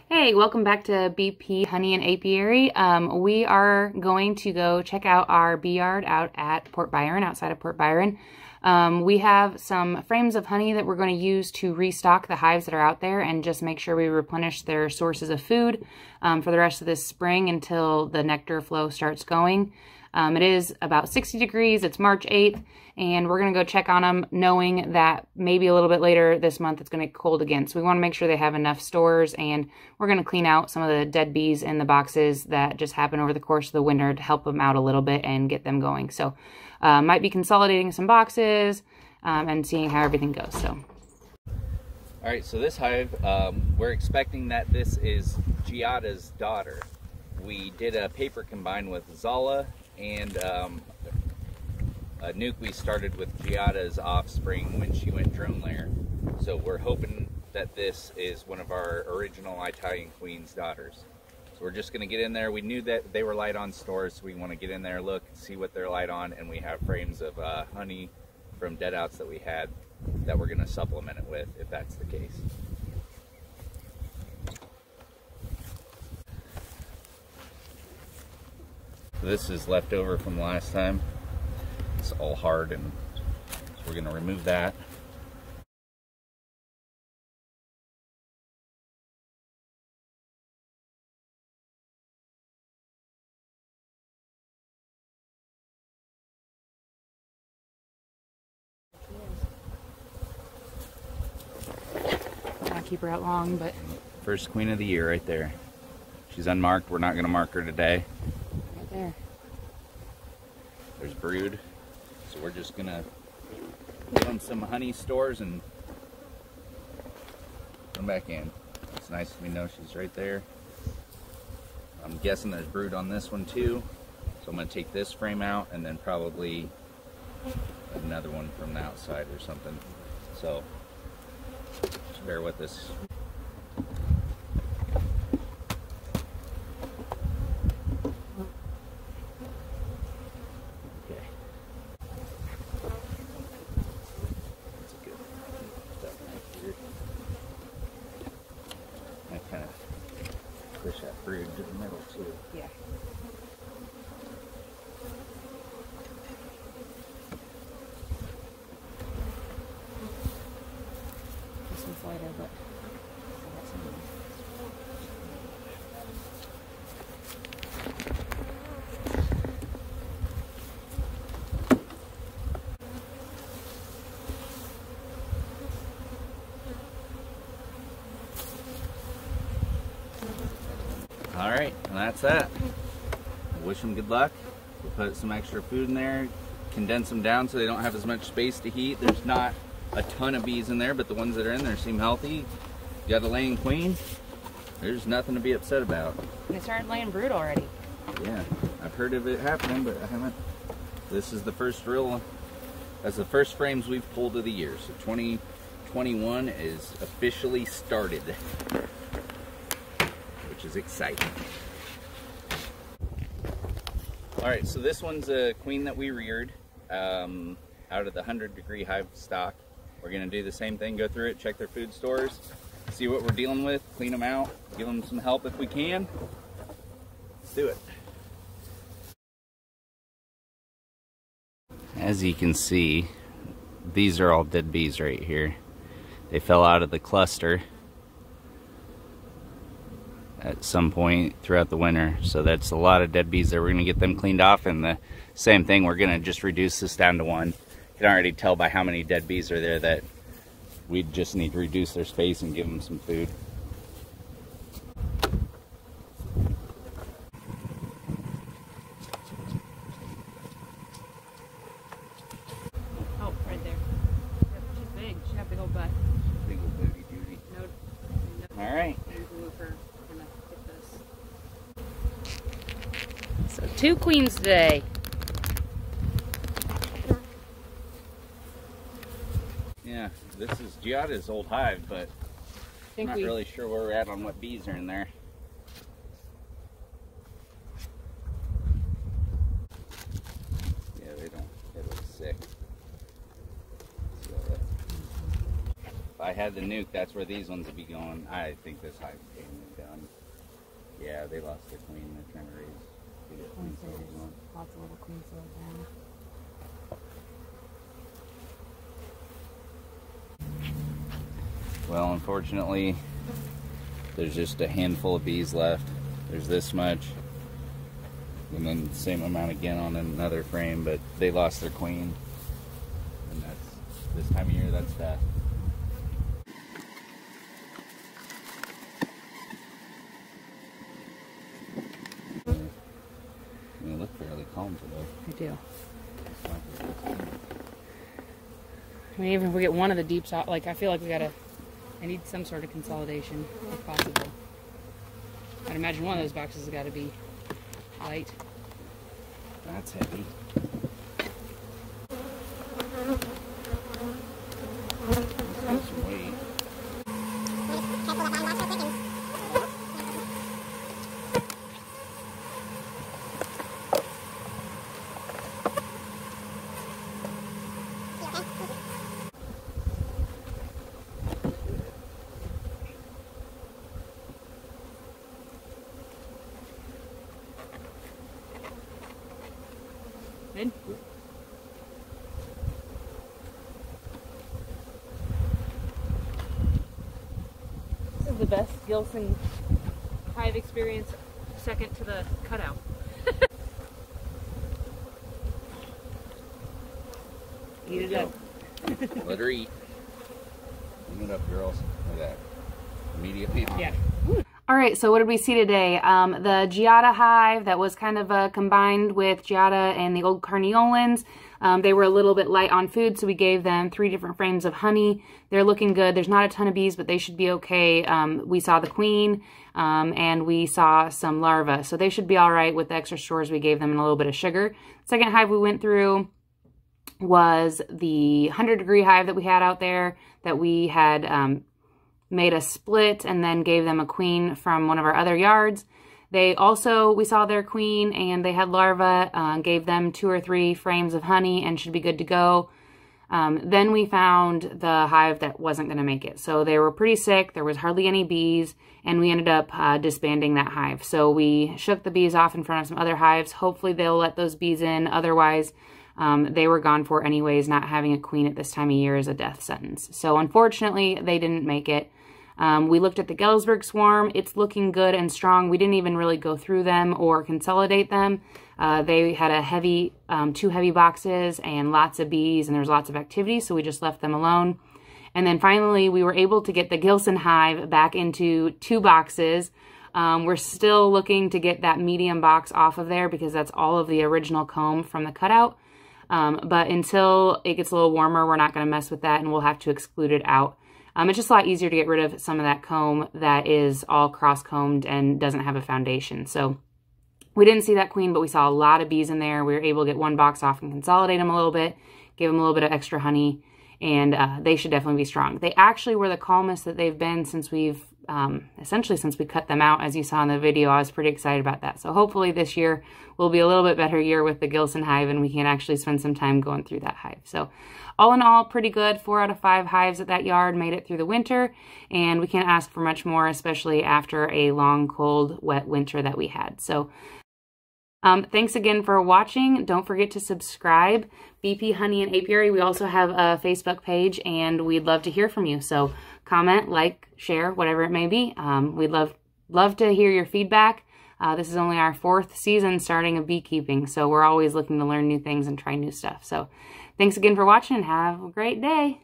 Hey, welcome back to BP Honey and Apiary. We are going to go check out our bee yard out at Port Byron, outside of Port Byron. We have some frames of honey that we're going to use to restock the hives that are out there and just make sure we replenish their sources of food for the rest of this spring until the nectar flow starts going. It is about 60 degrees, it's March 8th, and we're going to go check on them knowing that maybe a little bit later this month it's going to get cold again. So we want to make sure they have enough stores, and we're going to clean out some of the dead bees in the boxes that just happen over the course of the winter to help them out a little bit and get them going. So might be consolidating some boxes and seeing how everything goes. So. All right, so this hive, we're expecting that this is Giada's daughter. We did a paper combine with Zala and a nuke we started with Giada's offspring when she went drone layer. So we're hoping that this is one of our original Italian queen's daughters. So we're just gonna get in there. We knew that they were light on stores, so we wanna get in there, look, see what they're light on, and we have frames of honey from dead outs that we had that we're gonna supplement it with, if that's the case. This is left over from last time. It's all hard, and so we're going to remove that. Not keep her out long, but First queen of the year right there. She's unmarked. We're not going to mark her today. right there. There's brood, so we're just gonna put on some honey stores and come back in. It's nice we know she's right there. I'm guessing there's brood on this one too, so I'm gonna take this frame out and then probably another one from the outside or something. So just bear with us. Push that brood to the middle too. Yeah. This one's lighter, but I got some of these. All right, and that's that. Wish them good luck. We'll put some extra food in there, condense them down so they don't have as much space to heat. There's not a ton of bees in there, but the ones that are in there seem healthy. You got a laying queen. There's nothing to be upset about. And they started laying brood already. Yeah, I've heard of it happening, but I haven't. This is the first real, that's the first frames we've pulled of the year. So 2021 is officially started, which is exciting. All right, so this one's a queen that we reared out of the 100-degree hive stock. We're gonna do the same thing, go through it, check their food stores, see what we're dealing with, clean them out, give them some help if we can. Let's do it. As you can see, these are all dead bees right here. They fell out of the cluster at some point throughout the winter, so that's a lot of dead bees there. We're going to get them cleaned off, and the same thing, we're going to just reduce this down to one. You can already tell by how many dead bees are there that we just need to reduce their space and give them some food. Oh, right there. She's big. She got a big old butt. Big old booty duty. No. All right. So 2 queens today. Yeah, this is Giada's old hive, but I'm not really sure where we're at on what bees are in there. Yeah, they look sick. So, I had the nuke, that's where these ones would be going. I think this hive is done. Yeah, they lost their queen. They're trying to raise. Lots of little queen cells down. Well, unfortunately, there's just a handful of bees left. There's this much. And then the same amount again on another frame, but they lost their queen. And that's, this time of year, that's death. They look fairly calm today. I do. I mean, even if we get one of the deeps out, like, I feel like I need some sort of consolidation, if possible. I'd imagine one of those boxes has got to be light. That's heavy. That's some weight. Good? This is the best Gilson hive experience, second to the cutout. Eat it up. Let her eat. Eat it up, girls. Look at that. Immediately on. Yeah. All right, so what did we see today? The Giada hive that was kind of combined with Giada and the old Carniolans. They were a little bit light on food, so we gave them 3 different frames of honey. They're looking good. There's not a ton of bees, but they should be okay. We saw the queen, and we saw some larvae, so they should be all right with the extra stores we gave them and a little bit of sugar. Second hive we went through was the 100-degree hive that we had out there that we had made a split and then gave them a queen from one of our other yards. They also, we saw their queen and they had larvae, gave them 2 or 3 frames of honey and should be good to go. Then we found the hive that wasn't going to make it. So they were pretty sick, there was hardly any bees, and we ended up disbanding that hive. So we shook the bees off in front of some other hives. Hopefully they'll let those bees in, otherwise they were gone for anyways. Not having a queen at this time of year is a death sentence. So unfortunately they didn't make it. We looked at the Galesburg swarm. It's looking good and strong. We didn't even really go through them or consolidate them. They had a heavy, 2 heavy boxes and lots of bees, and there was lots of activity, so we just left them alone. And then finally, we were able to get the Gilson hive back into 2 boxes. We're still looking to get that medium box off of there because that's all of the original comb from the cutout. But until it gets a little warmer, we're not going to mess with that, and we'll have to exclude it out. It's just a lot easier to get rid of some of that comb that is all cross-combed and doesn't have a foundation. So we didn't see that queen, but we saw a lot of bees in there. We were able to get 1 box off and consolidate them a little bit, give them a little bit of extra honey, and they should definitely be strong. They actually were the calmest that they've been since we've, essentially since we cut them out, as you saw in the video. I was pretty excited about that. So hopefully this year will be a little bit better year with the Gilson hive, and we can actually spend some time going through that hive. So all in all, pretty good. 4 out of 5 hives at that yard made it through the winter, and we can't ask for much more, especially after a long, cold, wet winter that we had. So thanks again for watching. Don't forget to subscribe. BP Honey and Apiary. We also have a Facebook page, and we'd love to hear from you. So comment, like, share, whatever it may be. We'd love to hear your feedback. This is only our 4th season starting of beekeeping, so we're always looking to learn new things and try new stuff. So thanks again for watching, and have a great day.